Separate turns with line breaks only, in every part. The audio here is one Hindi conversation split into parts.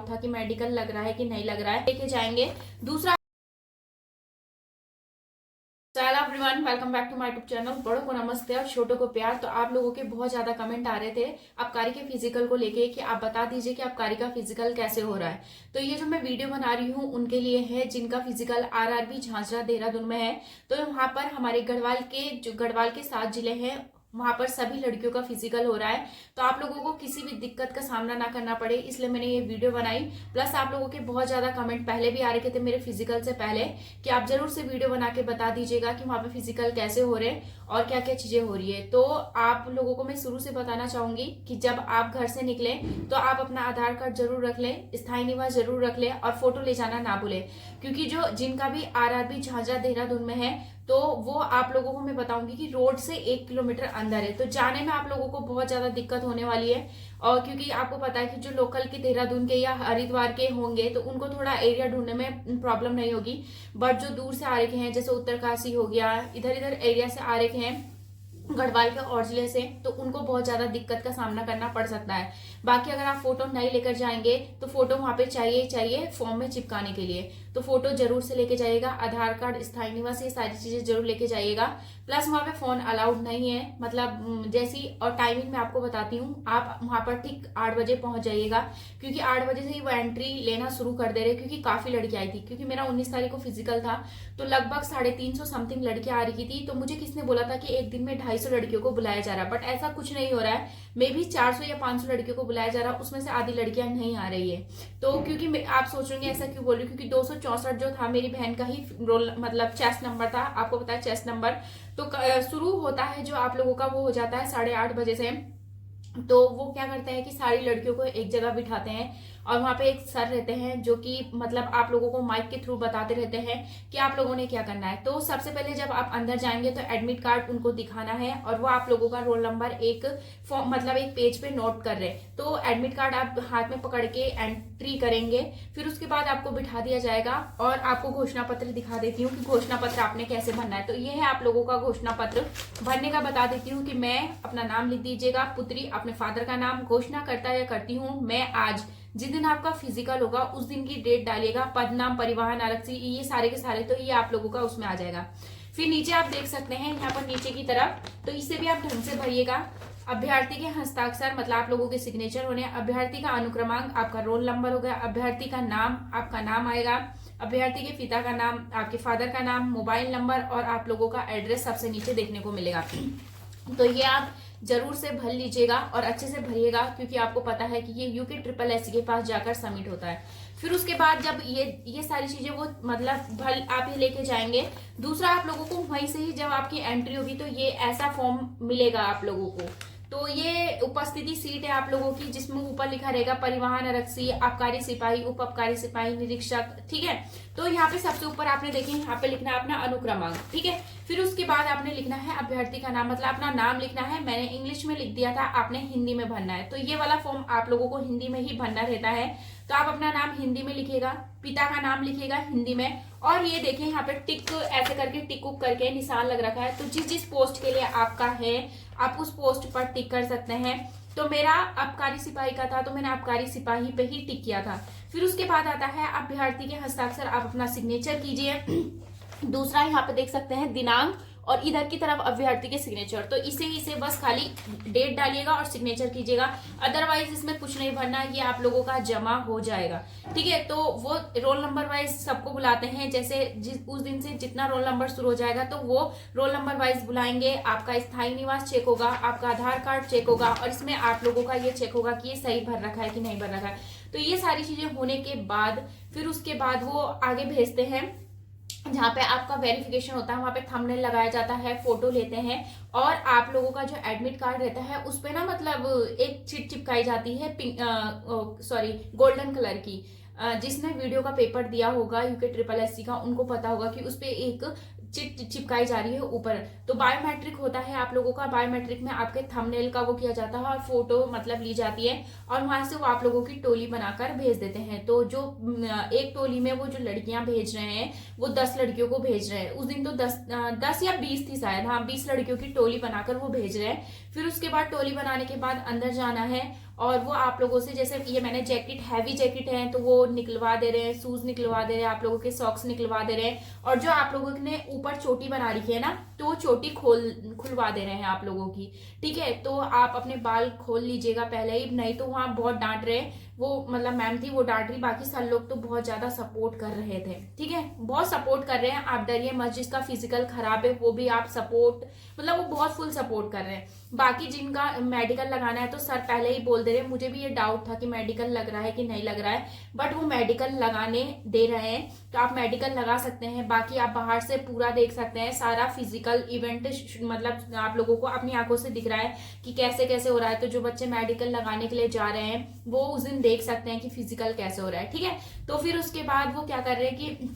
डाउट था कि मेडिकल लग रहा है कि नहीं लग रहा है, लेके जाएंगे। दूसरा, hello everyone, welcome back to my YouTube channel. बड़ों को नमस्ते और छोटों को प्यार। तो आप लोगों के बहुत ज्यादा कमेंट आ रहे थे आबकारी के फिजिकल को लेके कि आप बता दीजिए कि आबकारी का फिजिकल कैसे हो रहा है। तो ये जो मैं वीडियो बना रही हूँ उनके लिए है जिनका फिजिकल आरआरबी झांझरा देहरादून में है। तो वहां पर हमारे गढ़वाल के 7 जिले हैं, वहां पर सभी लड़कियों का फिजिकल हो रहा है। तो आप लोगों को किसी भी दिक्कत का सामना ना करना पड़े, इसलिए मैंने ये वीडियो बनाई। प्लस आप लोगों के बहुत ज्यादा कमेंट पहले भी आ रहे थे मेरे फिजिकल से पहले कि आप जरूर से वीडियो बना के बता दीजिएगा कि वहां पे फिजिकल कैसे हो रहे हैं और क्या क्या चीजें हो रही है। तो आप लोगों को मैं शुरू से बताना चाहूंगी कि जब आप घर से निकले तो आप अपना आधार कार्ड जरूर रख लें, स्थायी निवास जरूर रख लें और फोटो ले जाना ना भूलें। क्योंकि जो जिनका भी आरआरबी झांझरा देहरादून में है तो वो आप लोगों को मैं बताऊंगी कि रोड से 1 किलोमीटर अंदर है, तो जाने में आप लोगों को बहुत ज्यादा दिक्कत होने वाली है। और क्योंकि आपको पता है कि जो लोकल के देहरादून के या हरिद्वार के होंगे तो उनको थोड़ा एरिया ढूंढने में प्रॉब्लम नहीं होगी, बट जो दूर से आ रखे हैं जैसे उत्तरकाशी हो गया, इधर इधर एरिया से आ रखे हैं गढ़वाल के और जिले से, तो उनको बहुत ज्यादा दिक्कत का सामना करना पड़ सकता है। बाकी अगर आप फोटो नहीं लेकर जाएंगे तो फोटो वहां पे चाहिए फॉर्म में चिपकाने के लिए, तो फोटो जरूर से लेके जाइएगा। आधार कार्ड, स्थायी निवास, ये सारी चीजें जरूर लेके जाइएगा। प्लस वहां पे फोन अलाउड नहीं है, मतलब जैसी और टाइमिंग मैं आपको बताती हूँ। आप वहां पर ठीक 8 बजे पहुंच जाइएगा, क्योंकि 8 बजे से ही वो एंट्री लेना शुरू कर दे रहे, क्योंकि काफी लड़की आई थी। क्योंकि मेरा 19 तारीख को फिजिकल था तो लगभग 350 समथिंग लड़कियां आ रही थी। तो मुझे किसने बोला था कि एक दिन में 250 लड़कियों को बुलाया जा रहा है, बट ऐसा कुछ नहीं हो रहा है। मे भी 400 या 500 लड़कियों को बुलाया जा रहा है, उसमें से आधी लड़कियां नहीं आ रही है। तो क्योंकि आप सोच रहे ऐसा क्यों बोल रही हूँ, क्योंकि 264 जो था मेरी बहन का ही रोल मतलब चेस्ट नंबर था। आपको पता है चेस्ट नंबर तो शुरू होता है जो आप लोगों का वो हो जाता है 8:30 बजे से। तो वो क्या करते हैं कि सारी लड़कियों को एक जगह बिठाते हैं और वहां पे एक सर रहते हैं जो कि मतलब आप लोगों को माइक के थ्रू बताते रहते हैं कि आप लोगों ने क्या करना है। तो सबसे पहले जब आप अंदर जाएंगे तो एडमिट कार्ड उनको दिखाना है और वो आप लोगों का रोल नंबर एक फॉर्म मतलब एक पेज पे नोट कर रहे हैं। तो एडमिट कार्ड आप हाथ में पकड़ के एंट्री करेंगे, फिर उसके बाद आपको बिठा दिया जाएगा। और आपको घोषणा पत्र दिखा देती हूँ कि घोषणा पत्र आपने कैसे भरना है। तो ये है आप लोगों का घोषणा पत्र भरने का। बता देती हूँ कि मैं अपना नाम लिख दीजिएगा, पुत्री अपने फादर का नाम, घोषणा करता या करती हूँ मैं आज, जिस दिन आपका फिजिकल होगा उस दिन की डेट डालिएगा, पद नाम, परिवहन, आरक्षी, ये सारे के सारे, तो ये आप लोगों का उसमें आ जाएगा। फिर नीचे आप देख सकते हैं यहाँ पर नीचे की तरफ, तो इसे भी आप ढंग से भरिएगा। अभ्यर्थी के हस्ताक्षर मतलब आप लोगों के सिग्नेचर होने, अभ्यर्थी का अनुक्रमांक, आपका रोल नंबर हो गया, अभ्यर्थी का नाम, आपका नाम आएगा, अभ्यर्थी के पिता का नाम, आपके फादर का नाम, मोबाइल नंबर और आप लोगों का एड्रेस सबसे नीचे देखने को मिलेगा। तो ये आप जरूर से भर लीजिएगा और अच्छे से भरिएगा, क्योंकि आपको पता है कि ये यूके SSS के पास जाकर सबमिट होता है। फिर उसके बाद जब ये सारी चीजें वो मतलब भर आप ये लेके जाएंगे। दूसरा, आप लोगों को वहीं से ही जब आपकी एंट्री होगी तो ये ऐसा फॉर्म मिलेगा आप लोगों को। तो ये उपस्थिति सीट है आप लोगों की, जिसमें ऊपर लिखा रहेगा परिवहन आरक्षी, आबकारी सिपाही, उप आबकारी सिपाही, निरीक्षक, ठीक है। तो यहाँ पे सबसे ऊपर आपने देखें यहाँ पे लिखना है अपना अनुक्रमांक, ठीक है। फिर उसके बाद आपने लिखना है अभ्यर्थी का नाम, मतलब अपना नाम लिखना है। मैंने इंग्लिश में लिख दिया था, आपने हिंदी में भरना है। तो ये वाला फॉर्म आप लोगों को हिंदी में ही भरना रहता है। तो आप अपना नाम हिंदी में लिखिएगा, पिता का नाम लिखिएगा हिंदी में। और ये देखें यहाँ पे टिक ऐसे करके टिक उक करके निशान लग रखा है। तो जिस जिस पोस्ट के लिए आपका है आप उस पोस्ट पर टिक कर सकते हैं। तो मेरा आबकारी सिपाही का था तो मैंने आबकारी सिपाही पे ही टिक किया था। फिर उसके बाद आता है अभ्यर्थी के हस्ताक्षर, आप अपना सिग्नेचर कीजिए। दूसरा यहाँ पे देख सकते हैं दिनांक और इधर की तरफ अभ्यर्थी के सिग्नेचर। तो इसे बस खाली डेट डालिएगा और सिग्नेचर कीजिएगा, अदरवाइज इसमें कुछ नहीं भरना, ये आप लोगों का जमा हो जाएगा, ठीक है। तो वो रोल नंबर वाइज सबको बुलाते हैं, जैसे उस दिन से जितना रोल नंबर शुरू हो जाएगा तो वो रोल नंबर वाइज बुलाएंगे। आपका स्थायी निवास चेक होगा, आपका आधार कार्ड चेक होगा और इसमें आप लोगों का ये चेक होगा कि ये सही भर रखा है कि नहीं भर रखा है। तो ये सारी चीजें होने के बाद फिर उसके बाद वो आगे भेजते हैं जहाँ पे आपका वेरिफिकेशन होता है, वहां पे थंबनेल लगाया जाता है, फोटो लेते हैं और आप लोगों का जो एडमिट कार्ड रहता है उस पे ना मतलब एक चिट चिपकाई जाती है गोल्डन कलर की। जिसने वीडियो का पेपर दिया होगा यूके SSS का उनको पता होगा कि उस पे एक चिट चिपकाई जा रही है ऊपर। तो बायोमेट्रिक होता है आप लोगों का, बायोमेट्रिक में आपके थंबनेल का वो किया जाता है और फोटो मतलब ली जाती है और वहां से वो आप लोगों की टोली बनाकर भेज देते हैं। तो जो एक टोली में वो जो लड़कियां भेज रहे हैं वो 10 लड़कियों को भेज रहे हैं। उस दिन तो 10 या 20 थी शायद, हाँ 20 लड़कियों की टोली बनाकर वो भेज रहे हैं। फिर उसके बाद टोली बनाने के बाद अंदर जाना है और वो आप लोगों से, जैसे ये मैंने जैकेट, हैवी जैकेट है तो वो निकलवा दे रहे हैं, शूज निकलवा दे रहे हैं, आप लोगों के सॉक्स निकलवा दे रहे हैं, और जो आप लोगों ने ऊपर चोटी बना रखी है ना, तो चोटी खुलवा दे रहे हैं आप लोगों की। ठीक है, तो आप अपने बाल खोल लीजिएगा पहले ही, नहीं तो वहां बहुत डांट रहे हैं वो, मतलब मैम थी वो डांट रही, बाकी सारे लोग तो बहुत ज्यादा सपोर्ट कर रहे थे। ठीक है, बहुत सपोर्ट कर रहे हैं, आप डरिए मत, जिसका फिजिकल खराब है वो भी आप सपोर्ट, मतलब वो बहुत फुल सपोर्ट कर रहे हैं। बाकी जिनका मेडिकल लगाना है तो सर पहले ही बोल दे रहे हैं, मुझे भी ये डाउट था कि मेडिकल लग रहा है कि नहीं लग रहा है, बट वो मेडिकल लगाने दे रहे हैं, तो आप मेडिकल लगा सकते हैं। बाकी आप बाहर से पूरा देख सकते हैं, सारा फिजिकल इवेंट मतलब आप लोगों को अपनी आंखों से दिख रहा है कि कैसे कैसे हो रहा है। तो जो बच्चे मेडिकल लगाने के लिए जा रहे हैं वो उस दिन देख सकते हैं कि फिजिकल कैसे हो रहा है। ठीक है, तो फिर उसके बाद वो क्या कर रहे हैं कि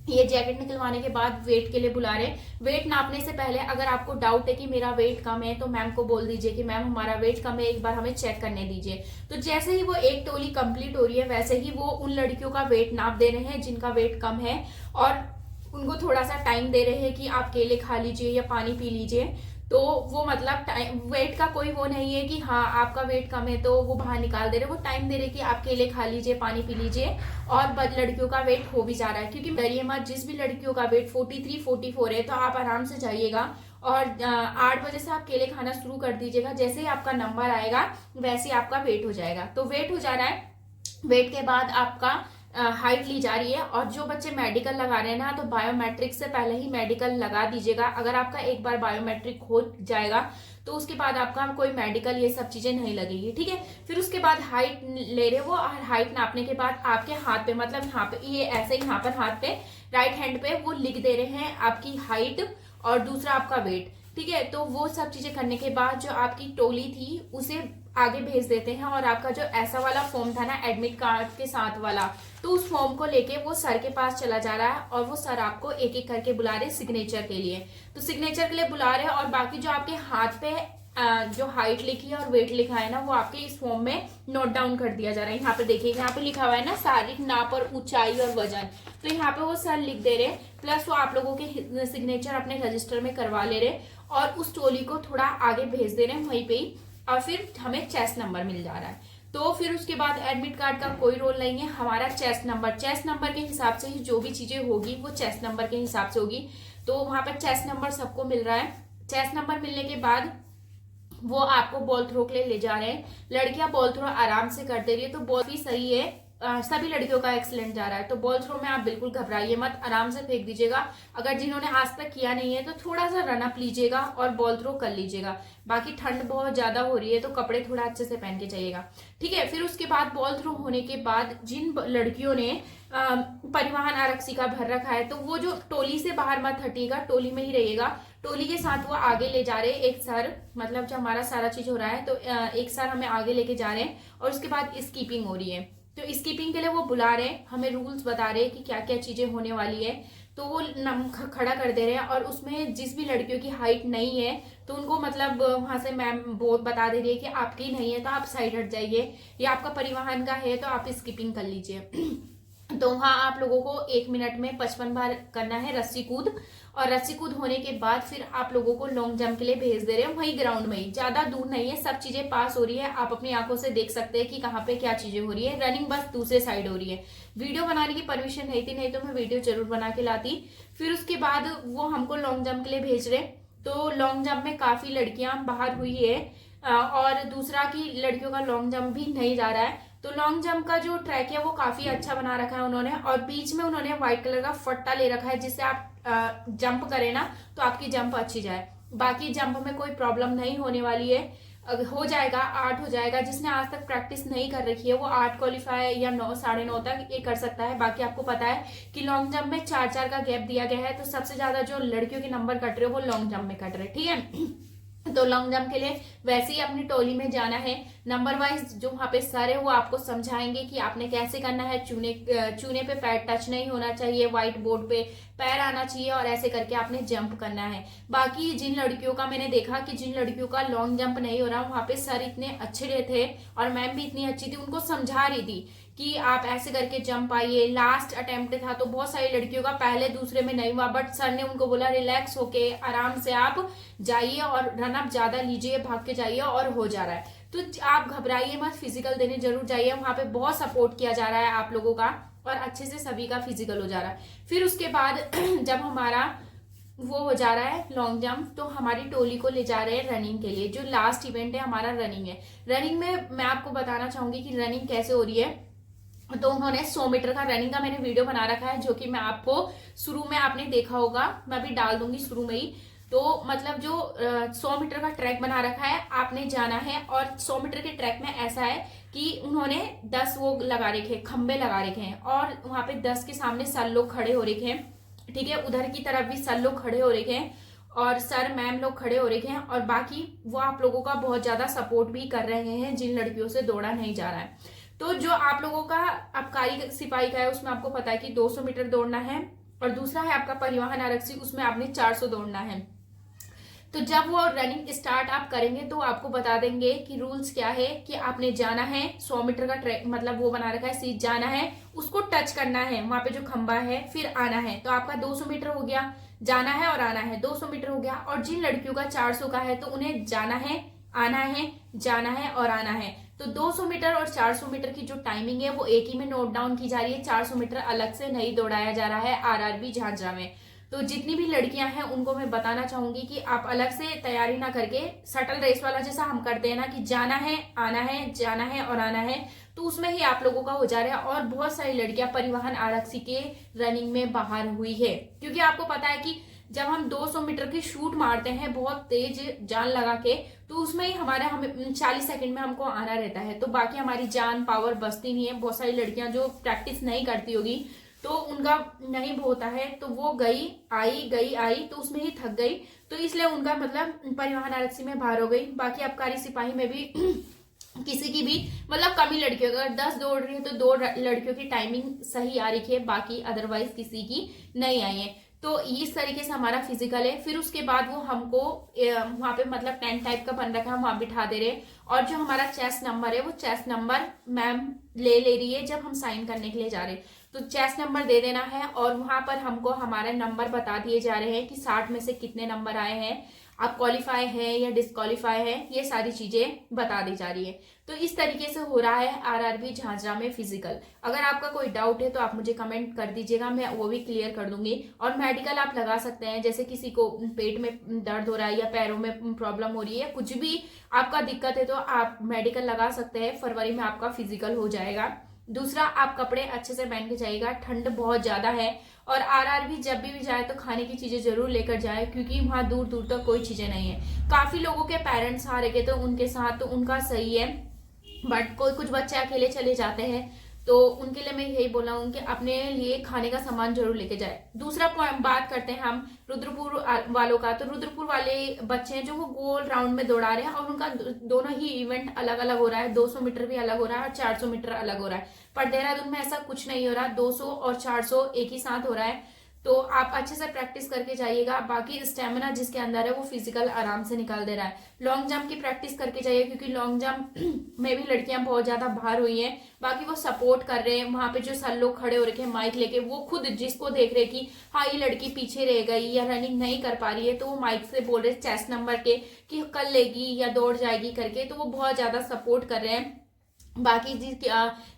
ये जैकेट निकलवाने के बाद वेट के लिए बुला रहे। वेट नापने से पहले अगर आपको डाउट है कि मेरा वेट कम है तो मैम को बोल दीजिए कि मैम हमारा वेट कम है, एक बार हमें चेक करने दीजिए। तो जैसे ही वो एक टोली कंप्लीट हो रही है वैसे ही वो उन लड़कियों का वेट नाप दे रहे हैं जिनका वेट कम है, और उनको थोड़ा सा टाइम दे रहे हैं कि आप केले खा लीजिए या पानी पी लीजिए। तो वो मतलब वेट का कोई वो नहीं है कि हाँ आपका वेट कम है तो वो बाहर निकाल दे रहे, वो टाइम दे रहे कि आप केले खा लीजिए, पानी पी लीजिए। और लड़कियों का वेट हो भी जा रहा है, क्योंकि डरिए मत, जिस भी लड़कियों का वेट 43 44 है तो आप आराम से जाइएगा, और 8 बजे से आप केले खाना शुरू कर दीजिएगा। जैसे ही आपका नंबर आएगा वैसे ही आपका वेट हो जाएगा। तो वेट हो जा रहा है, वेट के बाद आपका हाइट ली जा रही है। और जो बच्चे मेडिकल लगा रहे हैं ना, तो बायोमेट्रिक से पहले ही मेडिकल लगा दीजिएगा। अगर आपका एक बार बायोमेट्रिक हो जाएगा तो उसके बाद आपका कोई मेडिकल ये सब चीजें नहीं लगेगी। ठीक है, फिर उसके बाद हाइट ले रहे हो, और हाइट नापने के बाद आपके हाथ पे, मतलब यहाँ पे ये ऐसे ही यहाँ पर हाथ पे राइट हैंड पे वो लिख दे रहे हैं आपकी हाइट और दूसरा आपका वेट। ठीक है, तो वो सब चीजें करने के बाद जो आपकी टोली थी उसे आगे भेज देते हैं, और आपका जो ऐसा वाला फॉर्म था ना एडमिट कार्ड के साथ वाला, तो उस फॉर्म को लेके वो सर के पास चला जा रहा है, और वो सर आपको एक एक करके बुला रहे सिग्नेचर के लिए। तो सिग्नेचर के लिए बुला रहे हैं, और बाकी जो आपके हाथ पे जो हाइट लिखी है और वेट लिखा है ना, वो आपके इस फॉर्म में नोट डाउन कर दिया जा रहा है। यहाँ पे देखिएगा, यहाँ पे लिखा हुआ है ना शारीरिक नाप और ऊंचाई और वजन, तो यहाँ पे वो सर लिख दे रहे, प्लस वो आप लोगों के सिग्नेचर अपने रजिस्टर में करवा ले रहे, और उस टोली को थोड़ा आगे भेज दे रहे हैं वहीं पे ही, और फिर हमें चेस्ट नंबर मिल जा रहा है। तो फिर उसके बाद एडमिट कार्ड का कोई रोल नहीं है, हमारा चेस्ट नंबर के हिसाब से ही जो भी चीजें होगी वो चेस्ट नंबर के हिसाब से होगी। तो वहां पर चेस्ट नंबर सबको मिल रहा है। चेस्ट नंबर मिलने के बाद वो आपको बॉल थ्रो के लिए ले जा रहे हैं। लड़कियां बॉल थ्रो आराम से कर दे रही है, तो बॉल भी सही है, सभी लड़कियों का एक्सीलेंट जा रहा है। तो बॉल थ्रो में आप बिल्कुल घबराइए मत, आराम से फेंक दीजिएगा। अगर जिन्होंने आज तक किया नहीं है तो थोड़ा सा रनअप लीजिएगा और बॉल थ्रो कर लीजिएगा। बाकी ठंड बहुत ज्यादा हो रही है तो कपड़े थोड़ा अच्छे से पहन के जाइएगा। ठीक है, फिर उसके बाद बॉल थ्रो होने के बाद जिन लड़कियों ने परिवहन आरक्षी का भर रखा है तो वो जो टोली से बाहर मत हटिएगा, टोली में ही रहिएगा। टोली के साथ वो आगे ले जा रहे हैं एक सर, मतलब जो हमारा सारा चीज हो रहा है तो एक सर हमें आगे लेके जा रहे हैं, और उसके बाद स्कीपिंग हो रही है। तो स्कीपिंग के लिए वो बुला रहे हैं, हमें रूल्स बता रहे हैं कि क्या क्या चीजें होने वाली है। तो वो खड़ा कर दे रहे हैं, और उसमें जिस भी लड़कियों की हाइट नहीं है तो उनको मतलब वहां से मैम वो बता दे रही है कि आपकी नहीं है तो आप साइड हट जाइए, या आपका परिवहन का है तो आप स्कीपिंग कर लीजिए। तो वहां आप लोगों को 1 मिनट में 55 बार करना है रस्सी कूद, और रस्सी कूद होने के बाद फिर आप लोगों को लॉन्ग जंप के लिए भेज दे रहे हैं वहीं ग्राउंड में ही, ज्यादा दूर नहीं है, सब चीजें पास हो रही है, आप अपनी आंखों से देख सकते हैं कि कहाँ पे क्या चीजें हो रही है। रनिंग बस दूसरे साइड हो रही है। वीडियो बनाने की परमिशन नहीं थी, नहीं तो मैं वीडियो जरूर बना के लाती। फिर उसके बाद वो हमको लॉन्ग जंप के लिए भेज रहे, तो लॉन्ग जंप में काफी लड़कियां बाहर हुई है, और दूसरा की लड़कियों का लॉन्ग जंप भी नहीं जा रहा है। तो लॉन्ग जंप का जो ट्रैक है वो काफी अच्छा बना रखा है उन्होंने, और बीच में उन्होंने व्हाइट कलर का फट्टा ले रखा है जिससे आप जंप करें ना तो आपकी जंप अच्छी जाए। बाकी जंप में कोई प्रॉब्लम नहीं होने वाली है, हो जाएगा, 8 हो जाएगा। जिसने आज तक प्रैक्टिस नहीं कर रखी है वो 8 क्वालिफाई या 9 9:30 तक ये कर सकता है। बाकी आपको पता है कि लॉन्ग जंप में 4-4 का गैप दिया गया है, तो सबसे ज्यादा जो लड़कियों के नंबर कट रहे हो वो लॉन्ग जंप में कट रहे, ठीक है। तो लॉन्ग जंप के लिए वैसे ही अपनी टोली में जाना है, नंबर वाइज जो वहां पे सर है वो आपको समझाएंगे कि आपने कैसे करना है। चूने पे पैर टच नहीं होना चाहिए, व्हाइट बोर्ड पे पैर आना चाहिए, और ऐसे करके आपने जंप करना है। बाकी जिन लड़कियों का मैंने देखा कि जिन लड़कियों का लॉन्ग जंप नहीं हो रहा, वहां पे सर इतने अच्छे थे और मैम भी इतनी अच्छी थी, उनको समझा रही थी कि आप ऐसे करके जंप आइए। लास्ट अटेम्प्ट था तो बहुत सारी लड़कियों का पहले दूसरे में नहीं हुआ, बट सर ने उनको बोला रिलैक्स होके आराम से आप जाइए और रन अप ज्यादा लीजिए, भाग के जाइए, और हो जा रहा है। तो आप घबराइए मत, फिजिकल देने जरूर जाइए, वहां पे बहुत सपोर्ट किया जा रहा है आप लोगों का और अच्छे से सभी का फिजिकल हो जा रहा है। फिर उसके बाद जब हमारा वो हो जा रहा है लॉन्ग जंप, तो हमारी टोली को ले जा रहे हैं रनिंग के लिए। जो लास्ट इवेंट है हमारा रनिंग है। रनिंग में मैं आपको बताना चाहूंगी कि रनिंग कैसे हो रही है। तो उन्होंने 100 मीटर का रनिंग का मैंने वीडियो बना रखा है, जो कि मैं आपको शुरू में आपने देखा होगा, मैं भी डाल दूंगी शुरू में ही। तो मतलब जो 100 मीटर का ट्रैक बना रखा है, आपने जाना है। और 100 मीटर के ट्रैक में ऐसा है कि उन्होंने 10 वो लगा रखे, खंबे लगा रखे हैं, और वहां पे 10 के सामने सर लोग खड़े हो रखे हैं, ठीक है। उधर की तरफ भी सर लोग खड़े हो रखे हैं और सर मैम लोग खड़े हो रखे हैं, और बाकी वो आप लोगों का बहुत ज्यादा सपोर्ट भी कर रहे हैं जिन लड़कियों से दौड़ा नहीं जा रहा है। तो जो आप लोगों का आबकारी सिपाही का है, उसमें आपको पता है कि 200 मीटर दौड़ना है, और दूसरा है आपका परिवहन आरक्षी, उसमें आपने 400 दौड़ना है। तो जब वो रनिंग स्टार्ट आप करेंगे तो आपको बता देंगे कि रूल्स क्या है, कि आपने जाना है 100 मीटर का ट्रैक, मतलब वो बना रखा है सीट, जाना है, उसको टच करना है वहां पे जो खंबा है, फिर आना है। तो आपका 200 मीटर हो गया, जाना है और आना है, 200 मीटर हो गया। और जिन लड़कियों का 400 का है तो उन्हें जाना है, आना है, जाना है और आना है। तो 200 मीटर और 400 मीटर की जो टाइमिंग है वो एक ही में नोट डाउन की जा रही है। 400 मीटर अलग से नहीं दौड़ाया जा रहा है आरआरबी झांझरा में। तो जितनी भी लड़कियां हैं उनको मैं बताना चाहूंगी कि आप अलग से तैयारी ना करके, शटल रेस वाला जैसा हम करते हैं ना, कि जाना है, आना है, जाना है और आना है, तो उसमें ही आप लोगों का हो जा रहा है। और बहुत सारी लड़कियां परिवहन आरक्षी के रनिंग में बाहर हुई है, क्योंकि आपको पता है कि जब हम 200 मीटर की शूट मारते हैं बहुत तेज जान लगा के, तो उसमें ही हमें 40 सेकंड में हमको आना रहता है। तो बाकी हमारी जान पावर बचती नहीं है। बहुत सारी लड़कियां जो प्रैक्टिस नहीं करती होगी तो उनका नहीं होता है, तो वो गई आई तो उसमें ही थक गई, तो इसलिए उनका मतलब परिवहन आरक्षी में बाहर हो गई। बाकी आबकारी सिपाही में भी किसी की भी मतलब कमी लड़कियों, अगर 10 दौड़ रही है तो 2 लड़कियों की टाइमिंग सही आ रही है, बाकी अदरवाइज किसी की नहीं आई है। तो इस तरीके से हमारा फिजिकल है। फिर उसके बाद वो हमको वहां पे मतलब टेंट टाइप का बन रखा है, वहां बिठा दे रहे, और जो हमारा चेस्ट नंबर है वो चेस्ट नंबर मैम ले रही है जब हम साइन करने के लिए जा रहे हैं। तो चेस्ट नंबर दे देना है, और वहां पर हमको हमारे नंबर बता दिए जा रहे हैं कि 60 में से कितने नंबर आए हैं, आप क्वालिफाई है या डिस्क्वालीफाई है, ये सारी चीजें बता दी जा रही है। तो इस तरीके से हो रहा है आरआरबी झांझरा में फिजिकल। अगर आपका कोई डाउट है तो आप मुझे कमेंट कर दीजिएगा, मैं वो भी क्लियर कर दूंगी। और मेडिकल आप लगा सकते हैं, जैसे किसी को पेट में दर्द हो रहा है या पैरों में प्रॉब्लम हो रही है, कुछ भी आपका दिक्कत है तो आप मेडिकल लगा सकते हैं। फरवरी में आपका फिजिकल हो जाएगा। दूसरा, आप कपड़े अच्छे से पहन के जाइएगा, ठंड बहुत ज्यादा है। और आरआरबी जब भी जाए तो खाने की चीजें जरूर लेकर जाए, क्योंकि वहां दूर दूर तक कोई चीजें नहीं है। काफी लोगों के पेरेंट्स आ रहे तो उनके साथ, तो उनका सही है, बट कोई कुछ बच्चे अकेले चले जाते हैं, तो उनके लिए मैं यही बोला हूँ कि अपने लिए खाने का सामान जरूर लेके जाए। दूसरा बात करते हैं हम रुद्रपुर वालों का। तो रुद्रपुर वाले बच्चे हैं जो वो गोल राउंड में दौड़ा रहे हैं, और उनका दोनों ही इवेंट अलग अलग हो रहा है। 200 मीटर भी अलग हो रहा है और 400 मीटर अलग हो रहा है। पर देहरादून में ऐसा कुछ नहीं हो रहा, 200 और 400 एक ही साथ हो रहा है। तो आप अच्छे से प्रैक्टिस करके जाइएगा। बाकी स्टेमिना जिसके अंदर है वो फिजिकल आराम से निकाल दे रहा है। लॉन्ग जंप की प्रैक्टिस करके जाइए, क्योंकि लॉन्ग जंप में भी लड़कियां बहुत ज्यादा बाहर हुई हैं। बाकी वो सपोर्ट कर रहे हैं, वहां पे जो सर लोग खड़े हो रखे हैं माइक लेके, वो खुद जिसको देख रहे कि हाँ ये लड़की पीछे रह गई या रनिंग नहीं कर पा रही है, तो वो माइक से बोल रहे चेस्ट नंबर के कि कर लेगी या दौड़ जाएगी करके, तो वो बहुत ज्यादा सपोर्ट कर रहे हैं। बाकी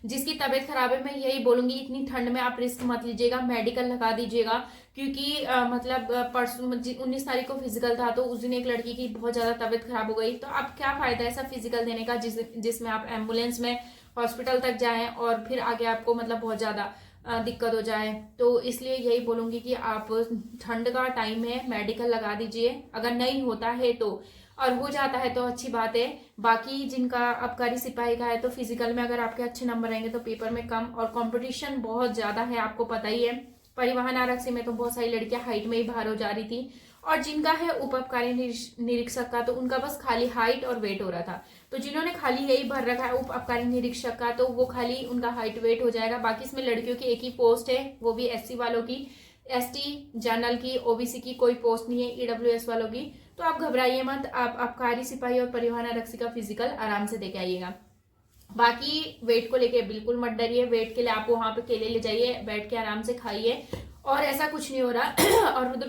जिसकी तबीयत खराब है, मैं यही बोलूंगी इतनी ठंड में आप रिस्क मत लीजिएगा, मेडिकल लगा दीजिएगा। क्योंकि मतलब परसों 19 तारीख को फिजिकल था, तो उस दिन एक लड़की की बहुत ज्यादा तबीयत खराब हो गई। तो अब क्या फायदा है ऐसा फिजिकल देने का जिसमें आप एम्बुलेंस में हॉस्पिटल तक जाएं और फिर आगे आपको मतलब बहुत ज्यादा दिक्कत हो जाए। तो इसलिए यही बोलूंगी कि आप, ठंड का टाइम है, मेडिकल लगा दीजिए। अगर नहीं होता है तो, और हो जाता है तो अच्छी बात है। बाकी जिनका आबकारी सिपाही का है तो फिजिकल में अगर आपके अच्छे नंबर आएंगे तो पेपर में कम, और कंपटीशन बहुत ज्यादा है, आपको पता ही है। परिवहन आरक्षी में तो बहुत सारी लड़कियां हाइट में ही बाहर हो जा रही थी, और जिनका है उप आबकारी निरीक्षक का, तो उनका बस खाली हाइट और वेट हो रहा था। तो जिन्होंने खाली यही भर रखा है उप आबकारी निरीक्षक का, तो वो खाली उनका हाइट वेट हो जाएगा। बाकी इसमें लड़कियों की एक ही पोस्ट है, वो भी एससी वालों की, एसटी जनरल की, ओबीसी की कोई पोस्ट नहीं है, ईडब्ल्यूएस वालों की। तो आप घबराइए मत, आप आबकारी सिपाही और परिवहन आरक्षी का फिजिकल आराम से देके आइएगा। बाकी वेट को लेके बिल्कुल मत डरिए, वेट के लिए आप वहां पे केले ले जाइए, बैठ के आराम से खाइए, और ऐसा कुछ नहीं हो रहा। और